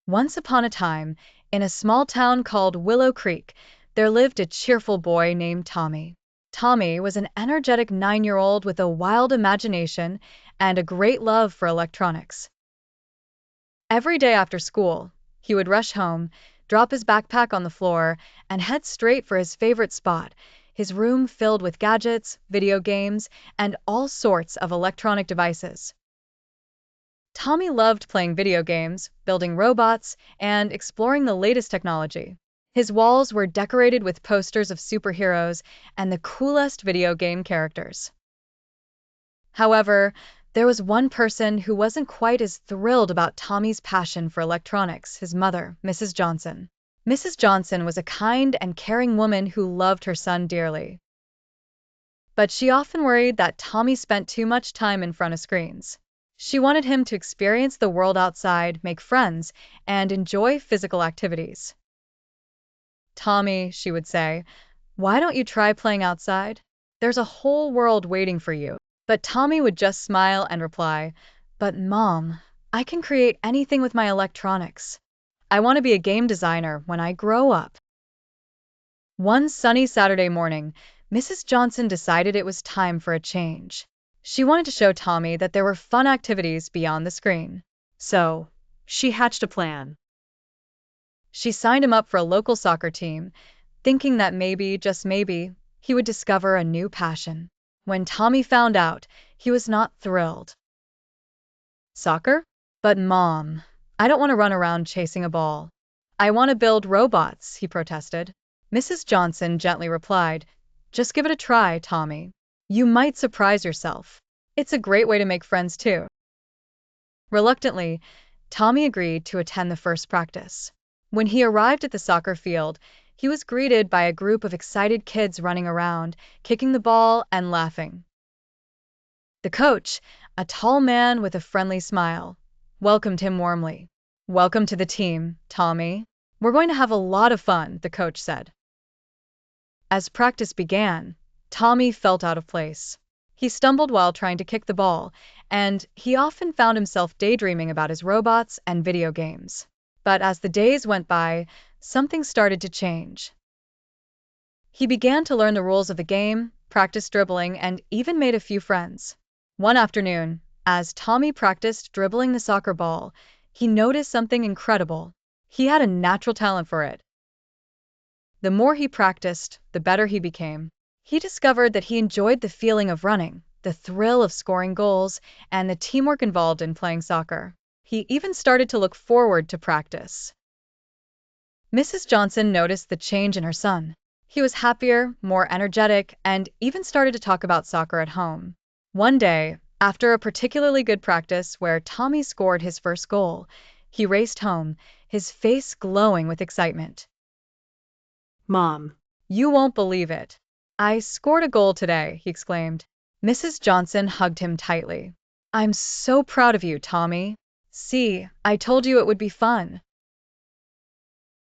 Once upon a time, in a small town called Willow Creek, there lived a cheerful boy named Tommy. Tommy was an energetic 9-year-old with a wild imagination and a great love for electronics. Every day after school, he would rush home, drop his backpack on the floor, and head straight for his favorite spot, his room filled with gadgets, video games, and all sorts of electronic devices. Tommy loved playing video games, building robots, and exploring the latest technology. His walls were decorated with posters of superheroes and the coolest video game characters. However, there was one person who wasn't quite as thrilled about Tommy's passion for electronics: his mother, Mrs. Johnson. Mrs. Johnson was a kind and caring woman who loved her son dearly. But she often worried that Tommy spent too much time in front of screens. She wanted him to experience the world outside, make friends, and enjoy physical activities. "Tommy," she would say, "why don't you try playing outside? There's a whole world waiting for you." But Tommy would just smile and reply, "But Mom, I can create anything with my electronics. I want to be a game designer when I grow up." One sunny Saturday morning, Mrs. Johnson decided it was time for a change. She wanted to show Tommy that there were fun activities beyond the screen. So, she hatched a plan. She signed him up for a local soccer team, thinking that maybe, just maybe, he would discover a new passion. When Tommy found out, he was not thrilled. "Soccer? But Mom, I don't want to run around chasing a ball. I want to build robots," he protested. Mrs. Johnson gently replied, "Just give it a try, Tommy. You might surprise yourself. It's a great way to make friends too." Reluctantly, Tommy agreed to attend the first practice. When he arrived at the soccer field, he was greeted by a group of excited kids running around, kicking the ball and laughing. The coach, a tall man with a friendly smile, welcomed him warmly. "Welcome to the team, Tommy. We're going to have a lot of fun," the coach said. As practice began, Tommy felt out of place. He stumbled while trying to kick the ball, and he often found himself daydreaming about his robots and video games. But as the days went by, something started to change. He began to learn the rules of the game, practiced dribbling, and even made a few friends. One afternoon, as Tommy practiced dribbling the soccer ball, he noticed something incredible. He had a natural talent for it. The more he practiced, the better he became. He discovered that he enjoyed the feeling of running, the thrill of scoring goals, and the teamwork involved in playing soccer. He even started to look forward to practice. Mrs. Johnson noticed the change in her son. He was happier, more energetic, and even started to talk about soccer at home. One day, after a particularly good practice where Tommy scored his first goal, he raced home, his face glowing with excitement. "Mom, you won't believe it. I scored a goal today," he exclaimed. Mrs. Johnson hugged him tightly. "I'm so proud of you, Tommy. See, I told you it would be fun."